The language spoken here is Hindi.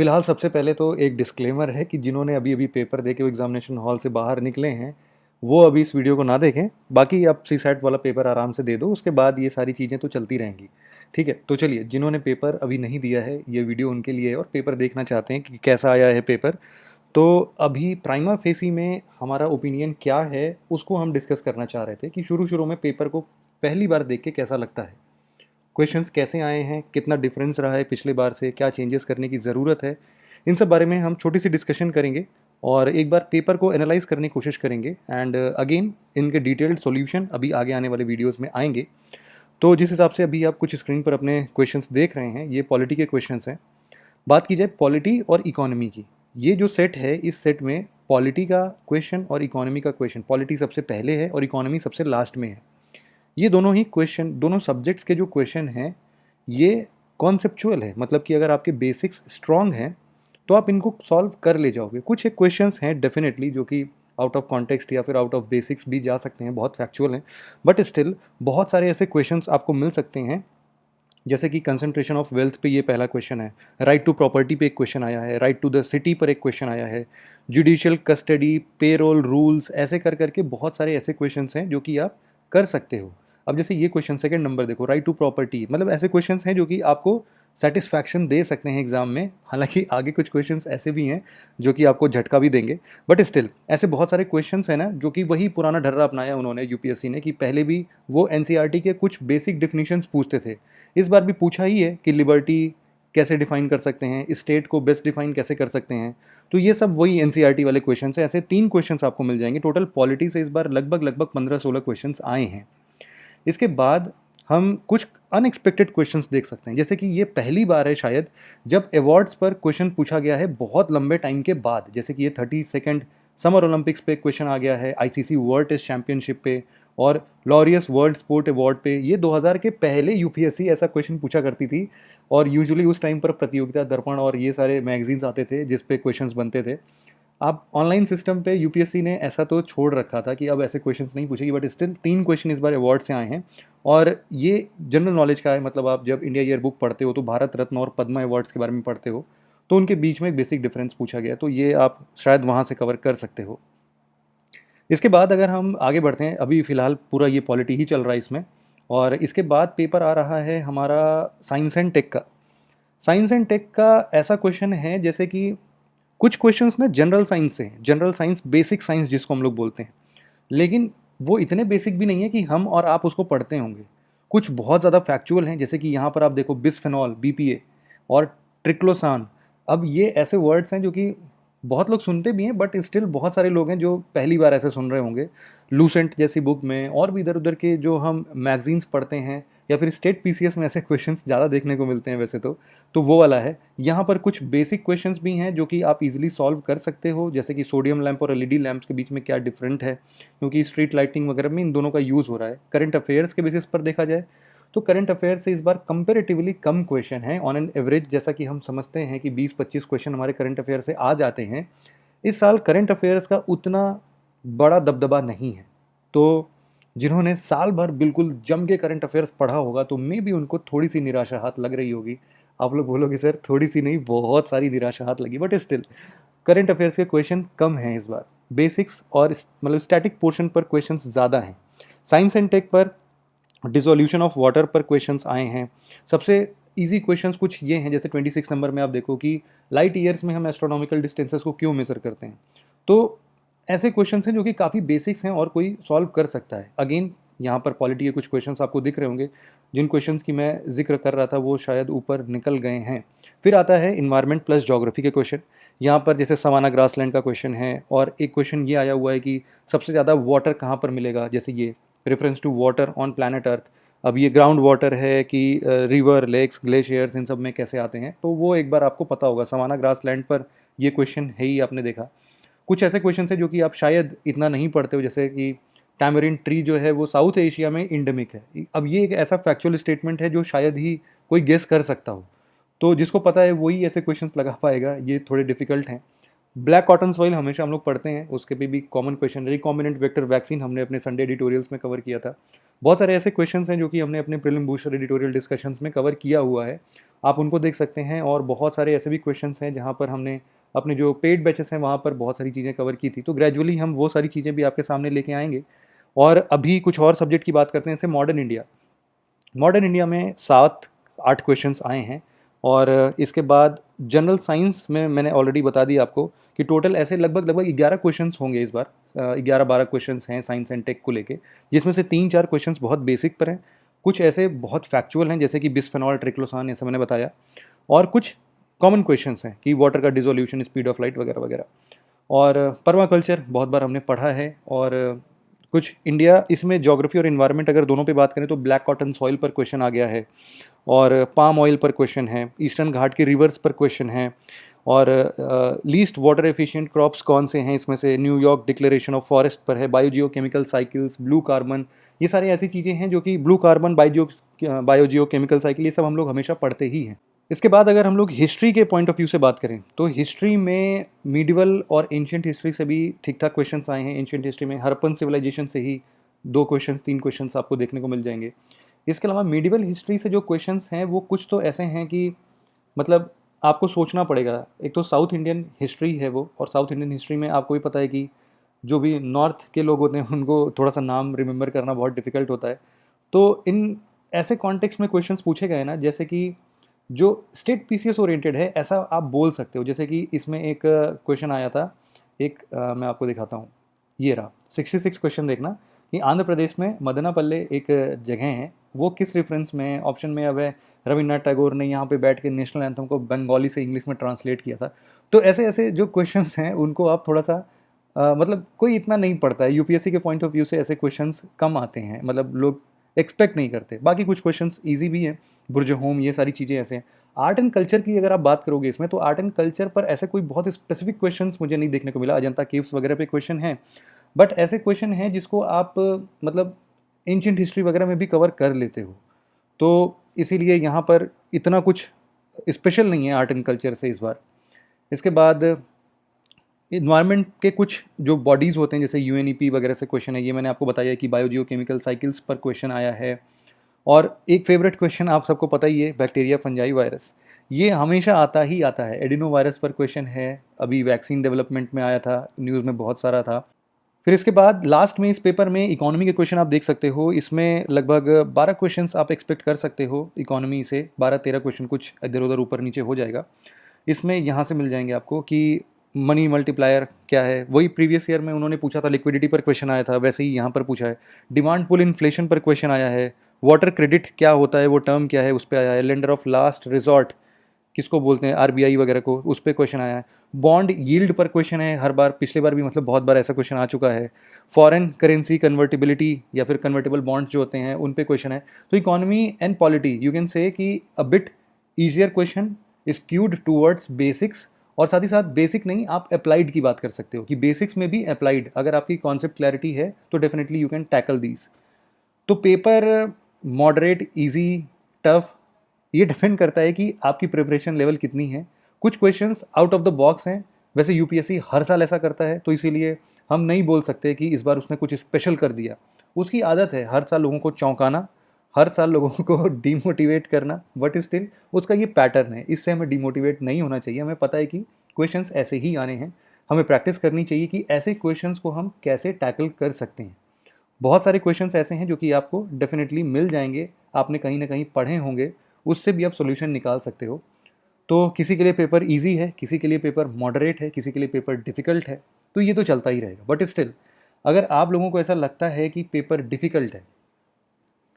फ़िलहाल सबसे पहले तो एक डिस्क्लेमर है कि जिन्होंने अभी-अभी पेपर दे के वो एग्ज़ामिनेशन हॉल से बाहर निकले हैं, वो अभी इस वीडियो को ना देखें। बाकी आप सीसैट वाला पेपर आराम से दे दो, उसके बाद ये सारी चीज़ें तो चलती रहेंगी। ठीक है? तो चलिए, जिन्होंने पेपर अभी नहीं दिया है, ये वीडियो उनके लिए है और पेपर देखना चाहते हैं कि कैसा आया है पेपर। तो अभी प्राइमा फेसी में हमारा ओपिनियन क्या है, उसको हम डिस्कस करना चाह रहे थे कि शुरू-शुरू में पेपर को पहली बार देख के कैसा लगता है? क्वेश्चंस कैसे आए हैं, कितना डिफरेंस रहा है पिछले बार से, क्या चेंजेस करने की ज़रूरत है, इन सब बारे में हम छोटी सी डिस्कशन करेंगे और एक बार पेपर को एनालाइज करने की कोशिश करेंगे एंड अगेन इनके डिटेल्ड सॉल्यूशन अभी आगे आने वाले वीडियोस में आएंगे। तो जिस हिसाब से अभी आप कुछ स्क्रीन पर अपने क्वेश्चंस देख रहे हैं, ये पॉलिटी के क्वेश्चंस हैं। बात की जाए पॉलिटी और इकोनॉमी की, ये जो सेट है, इस सेट में पॉलिटी का क्वेश्चन और इकोनॉमी का क्वेश्चन, पॉलिटी सबसे पहले है और इकोनॉमी सबसे लास्ट में है। ये दोनों ही क्वेश्चन, दोनों सब्जेक्ट्स के जो क्वेश्चन हैं, ये कॉन्सेप्चुअल है, मतलब कि अगर आपके बेसिक्स स्ट्रॉन्ग हैं तो आप इनको सॉल्व कर ले जाओगे। कुछ एक क्वेश्चंस हैं डेफिनेटली जो कि आउट ऑफ कॉन्टेक्स्ट या फिर आउट ऑफ बेसिक्स भी जा सकते हैं, बहुत फैक्चुअल हैं, बट स्टिल बहुत सारे ऐसे क्वेश्चंस आपको मिल सकते हैं। जैसे कि कंसंट्रेशन ऑफ वेल्थ पे ये पहला क्वेश्चन है, राइट टू प्रॉपर्टी पे एक क्वेश्चन आया है, राइट टू द सिटी पर एक क्वेश्चन आया है, जुडिशियल कस्टडी, पेरोल रूल्स, ऐसे कर करके बहुत सारे ऐसे क्वेश्चंस हैं जो कि आप कर सकते हो। अब जैसे ये क्वेश्चन सेकंड नंबर देखो, राइट टू प्रॉपर्टी, मतलब ऐसे क्वेश्चंस हैं जो कि आपको सेटिस्फैक्शन दे सकते हैं एग्जाम में। हालांकि आगे कुछ क्वेश्चंस ऐसे भी हैं जो कि आपको झटका भी देंगे, बट स्टिल ऐसे बहुत सारे क्वेश्चंस हैं ना, जो कि वही पुराना ढर्रा अपनाया उन्होंने यूपीएससी ने, कि पहले भी वो एनसीईआरटी के कुछ बेसिक डिफिनीशंस पूछते थे, इस बार भी पूछा ही है कि लिबर्टी कैसे डिफाइन कर सकते हैं, स्टेट को बेस्ट डिफाइन कैसे कर सकते हैं। तो ये सब वही एनसीईआरटी वाले क्वेश्चन हैं। ऐसे 3 क्वेश्चंस आपको मिल जाएंगे। टोटल पॉलिटी से इस बार लगभग 15-16 क्वेश्चंस आए हैं। इसके बाद हम कुछ अनएक्सपेक्टेड क्वेश्चंस देख सकते हैं, जैसे कि ये पहली बार है शायद जब अवार्ड्स पर क्वेश्चन पूछा गया है बहुत लंबे टाइम के बाद। जैसे कि ये 32nd समर ओलंपिक्स पे क्वेश्चन आ गया है, आईसीसी वर्ल्ड टेस्ट चैंपियनशिप पे और लॉरियस वर्ल्ड स्पोर्ट अवार्ड पे। ये 2000 के पहले यूपीएससी ऐसा क्वेश्चन पूछा करती थी और यूजुअली उस टाइम पर प्रतियोगिता दर्पण और ये सारे मैगजीन्स आते थे जिस पे क्वेश्चंस बनते थे। अब ऑनलाइन सिस्टम पे यूपीएससी ने ऐसा तो छोड़ रखा था कि अब ऐसे क्वेश्चंस नहीं पूछेगी, बट स्टिल 3 क्वेश्चन इस बार अवार्ड से आए हैं और ये जनरल नॉलेज का है। मतलब आप जब इंडिया ईयर बुक पढ़ते हो तो भारत रत्न और पद्मा अवार्ड्स के बारे में पढ़ते हो, तो उनके बीच में एक बेसिक डिफरेंस पूछा गया, तो ये आप शायद वहाँ से कवर कर सकते हो। इसके बाद अगर हम आगे बढ़ते हैं, अभी फ़िलहाल पूरा ये पॉलिटी ही चल रहा है इसमें, और इसके बाद पेपर आ रहा है हमारा साइंस एंड टेक का। साइंस एंड टेक का ऐसा क्वेश्चन है जैसे कि कुछ क्वेश्चंस ना जनरल साइंस से हैं, जनरल साइंस, बेसिक साइंस जिसको हम लोग बोलते हैं, लेकिन वो इतने बेसिक भी नहीं है कि हम और आप उसको पढ़ते होंगे। कुछ बहुत ज़्यादा फैक्चुअल हैं, जैसे कि यहाँ पर आप देखो बिस्फेनॉल, बीपीए और ट्रिक्लोसान। अब ये ऐसे वर्ड्स हैं जो कि बहुत लोग सुनते भी हैं, बट स्टिल बहुत सारे लोग हैं जो पहली बार ऐसे सुन रहे होंगे। लूसेंट जैसी बुक में और भी इधर उधर के जो हम मैगजीन्स पढ़ते हैं या फिर स्टेट पीसीएस में ऐसे क्वेश्चंस ज़्यादा देखने को मिलते हैं वैसे तो वो वाला है। यहाँ पर कुछ बेसिक क्वेश्चंस भी हैं जो कि आप इजीली सॉल्व कर सकते हो, जैसे कि सोडियम लैंप और एलईडी लैंप्स के बीच में क्या डिफरेंट है, क्योंकि स्ट्रीट लाइटिंग वगैरह में इन दोनों का यूज़ हो रहा है। करंट अफेयर्स के बेसिस पर देखा जाए तो करंट अफेयर से इस बार कंपेरेटिवली कम क्वेश्चन है ऑन एन एवरेज। जैसा कि हम समझते हैं कि 20-25 क्वेश्चन हमारे करंट अफेयर से आ जाते हैं, इस साल करंट अफेयर्स का उतना बड़ा दबदबा नहीं है। तो जिन्होंने साल भर बिल्कुल जम के करंट अफेयर्स पढ़ा होगा तो मे भी उनको थोड़ी सी निराशा हाथ लग रही होगी। आप लोग बोलोगे सर थोड़ी सी नहीं, बहुत सारी निराशा हाथ लगी, बट स्टिल करंट अफेयर्स के क्वेश्चन कम हैं इस बार। बेसिक्स और मतलब स्टैटिक पोर्शन पर क्वेश्चंस ज़्यादा हैं। साइंस एंड टेक पर डिसोल्यूशन ऑफ वाटर पर क्वेश्चंस आए हैं। सबसे इजी क्वेश्चंस कुछ ये हैं, जैसे 26 नंबर में आप देखो कि लाइट ईयर्स में हम एस्ट्रोनॉमिकल डिस्टेंसेस को क्यों मेजर करते हैं। तो ऐसे क्वेश्चंस हैं जो कि काफ़ी बेसिक्स हैं और कोई सॉल्व कर सकता है। अगेन यहाँ पर पॉलिटी के कुछ क्वेश्चंस आपको दिख रहे होंगे, जिन क्वेश्चंस की मैं जिक्र कर रहा था वो शायद ऊपर निकल गए हैं। फिर आता है इन्वायरमेंट प्लस ज्योग्राफी के क्वेश्चन। यहाँ पर जैसे सवाना ग्रासलैंड का क्वेश्चन है और एक क्वेश्चन ये आया हुआ है कि सबसे ज़्यादा वाटर कहाँ पर मिलेगा, जैसे ये reference to water on planet earth. अब ये ग्राउंड वाटर है कि रिवर, लेक्स, ग्लेशियर्स, इन सब में कैसे आते हैं, तो वो एक बार आपको पता होगा। सवाना ग्रासलैंड पर ये क्वेश्चन है ही, आपने देखा। कुछ ऐसे क्वेश्चन हैं जो कि आप शायद इतना नहीं पढ़ते हो, जैसे कि टैमरिन ट्री जो है वो साउथ एशिया में इंडेमिक है। अब ये एक ऐसा फैक्चुअल स्टेटमेंट है जो शायद ही कोई गेस कर सकता हो, तो जिसको पता है वही ऐसे क्वेश्चंस लगा पाएगा। ये थोड़े डिफिकल्ट हैं। ब्लैक कॉटन सॉइल हमेशा हम लोग पढ़ते हैं, उसके पे भी common question. Recombinant vector vaccine हमने अपने संडे एडिटोरियल्स में कवर किया था। बहुत सारे ऐसे क्वेश्चंस हैं जो कि हमने अपने प्रीलिम बूस्टर एडिटोरियल डिस्कशंस में कवर किया हुआ है आप उनको देख सकते हैं। और बहुत सारे ऐसे भी क्वेश्चंस हैं जहाँ पर हमने अपने जो पेड बैचेस हैं वहाँ पर बहुत सारी चीज़ें कवर की थी। तो ग्रेजुअली हम वो सारी चीज़ें भी आपके सामने लेके आएंगे। और अभी कुछ और सब्जेक्ट की बात करते हैं, जैसे मॉडर्न इंडिया। मॉडर्न इंडिया में 7-8 क्वेश्चंस आए हैं। और इसके बाद जनरल साइंस में मैंने ऑलरेडी बता दिया आपको कि टोटल ऐसे लगभग 11 क्वेश्चंस होंगे इस बार। 11-12 क्वेश्चंस हैं साइंस एंड टेक को लेके, जिसमें से 3-4 क्वेश्चंस बहुत बेसिक पर हैं, कुछ ऐसे बहुत फैक्चुअल हैं जैसे कि बिस्फेनॉल, ट्रिक्लोसान, ऐसा मैंने बताया, और कुछ कॉमन क्वेश्चंस हैं कि वाटर का डिसोल्यूशन, स्पीड ऑफ लाइट वगैरह वगैरह। और पर्माकल्चर बहुत बार हमने पढ़ा है। और कुछ इंडिया इसमें ज्योग्राफी और इन्वायरमेंट अगर दोनों पे बात करें तो ब्लैक कॉटन सॉइल पर क्वेश्चन आ गया है, और पाम ऑयल पर क्वेश्चन है, ईस्टर्न घाट के रिवर्स पर क्वेश्चन है, और लीस्ट वाटर एफिशिएंट क्रॉप्स कौन से हैं इसमें से न्यूयॉर्क डिक्लेरेशन ऑफ फॉरेस्ट पर है, बायोजियो केमिकल साइकिल्स, ब्लू कार्बन, ये सारी ऐसी चीज़ें हैं जो कि ब्लू कार्बन, बायोजियो केमिकल साइकिल, ये सब हम लोग हमेशा पढ़ते ही हैं। इसके बाद अगर हम लोग हिस्ट्री के पॉइंट ऑफ व्यू से बात करें तो हिस्ट्री में मीडिवल और एंशियंट हिस्ट्री से भी ठीक ठाक क्वेश्चंस आए हैं। एंशियंट हिस्ट्री में हड़प्पन सिविलाइजेशन से ही 2 क्वेश्चन 3 क्वेश्चंस आपको देखने को मिल जाएंगे। इसके अलावा मीडिवल हिस्ट्री से जो क्वेश्चंस हैं वो कुछ तो ऐसे हैं कि मतलब आपको सोचना पड़ेगा। एक तो साउथ इंडियन हिस्ट्री है वो, और साउथ इंडियन हिस्ट्री में आपको भी पता है कि जो भी नॉर्थ के लोग होते हैं उनको थोड़ा सा नाम रिमेंबर करना बहुत डिफिकल्ट होता है। तो इन ऐसे कॉन्टेक्स्ट में क्वेश्चंस पूछे गए ना, जैसे कि जो स्टेट पीसीएस ओरिएंटेड है, ऐसा आप बोल सकते हो। जैसे कि इसमें एक क्वेश्चन आया था, मैं आपको दिखाता हूँ, ये रहा 66 क्वेश्चन देखना कि आंध्र प्रदेश में मदनापल्ले एक जगह है, वो किस रेफरेंस में है। ऑप्शन में अब है रविन्द्रनाथ टैगोर ने यहाँ पे बैठ के नेशनल एंथम को बंगाली से इंग्लिश में ट्रांसलेट किया था। तो ऐसे ऐसे जो क्वेश्चंस हैं उनको आप थोड़ा सा मतलब कोई इतना नहीं पढ़ता है, यूपीएससी के पॉइंट ऑफ व्यू से ऐसे क्वेश्चंस कम आते हैं, मतलब लोग एक्सपेक्ट नहीं करते। बाकी कुछ क्वेश्चंस इजी भी हैं, बुर्ज होम, ये सारी चीज़ें ऐसे हैं। आर्ट एंड कल्चर की अगर आप बात करोगे इसमें, तो आर्ट एंड कल्चर पर ऐसे कोई बहुत स्पेसिफिक क्वेश्चंस मुझे नहीं देखने को मिला। अजंता केव्स वगैरह पे क्वेश्चन हैं, बट ऐसे क्वेश्चन हैं जिसको आप मतलब एंशियंट हिस्ट्री वगैरह में भी कवर कर लेते हो। तो इसीलिए यहाँ पर इतना कुछ स्पेशल नहीं है आर्ट एंड कल्चर से इस बार। इसके बाद इन्वायरमेंट के कुछ जो बॉडीज़ होते हैं, जैसे यूएनईपी वगैरह से क्वेश्चन है, ये मैंने आपको बताया कि बायोजियो केमिकल साइकिल्स पर क्वेश्चन आया है। और एक फेवरेट क्वेश्चन आप सबको पता ही है, बैक्टीरिया, फंजाई, वायरस, ये हमेशा आता ही आता है। एडिनो वायरस पर क्वेश्चन है, अभी वैक्सीन डेवलपमेंट में आया था, न्यूज़ में बहुत सारा था। फिर इसके बाद लास्ट में इस पेपर में इकोनॉमी के क्वेश्चन आप देख सकते हो। इसमें लगभग 12 क्वेश्चंस आप एक्सपेक्ट कर सकते हो इकोनॉमी से, 12-13 क्वेश्चन, कुछ इधर उधर ऊपर नीचे हो जाएगा। इसमें यहाँ से मिल जाएंगे आपको कि मनी मल्टीप्लायर क्या है, वही प्रीवियस ईयर में उन्होंने पूछा था, लिक्विडिटी पर क्वेश्चन आया था, वैसे ही यहाँ पर पूछा है। डिमांड पुल इन्फ्लेशन पर क्वेश्चन आया है। वाटर क्रेडिट क्या होता है, वो टर्म क्या है, उस पर आया है। लेंडर ऑफ लास्ट रिजॉर्ट किसको बोलते हैं, आरबीआई वगैरह को, उस पर क्वेश्चन आया है। बॉन्ड यील्ड पर क्वेश्चन है, हर बार, पिछले बार भी, मतलब बहुत बार ऐसा क्वेश्चन आ चुका है। फॉरेन करेंसी कन्वर्टिबिलिटी या फिर कन्वर्टेबल बॉन्ड्स जो होते हैं उन पे क्वेश्चन है। तो economy and polity, you can say कि a bit easier question, skewed towards basics, और साथ ही साथ बेसिक नहीं, आप अप्लाइड की बात कर सकते हो कि बेसिक्स में भी अप्लाइड, अगर आपकी कॉन्सेप्ट क्लैरिटी है तो definitely you can tackle these. तो पेपर मॉडरेट, इजी, टफ, ये डिपेंड करता है कि आपकी प्रिपरेशन लेवल कितनी है। कुछ questions out of the box हैं, वैसे यूपीएससी हर साल ऐसा करता है, तो इसीलिए हम नहीं बोल सकते कि इस बार उसने कुछ स्पेशल कर दिया। उसकी आदत है हर साल लोगों को चौंकाना, हर साल लोगों को डिमोटिवेट करना, बट स्टिल उसका ये पैटर्न है। इससे हमें डिमोटिवेट नहीं होना चाहिए। हमें पता है कि क्वेश्चंस ऐसे ही आने हैं, हमें प्रैक्टिस करनी चाहिए कि ऐसे क्वेश्चंस को हम कैसे टैकल कर सकते हैं। बहुत सारे क्वेश्चंस ऐसे हैं जो कि आपको डेफिनेटली मिल जाएंगे, आपने कहीं ना कहीं पढ़े होंगे, उससे भी आप सॉल्यूशन निकाल सकते हो। तो किसी के लिए पेपर इजी है, किसी के लिए पेपर मॉडरेट है, किसी के लिए पेपर डिफ़िकल्ट है, तो ये तो चलता ही रहेगा। बट स्टिल अगर आप लोगों को ऐसा लगता है कि पेपर डिफ़िकल्ट है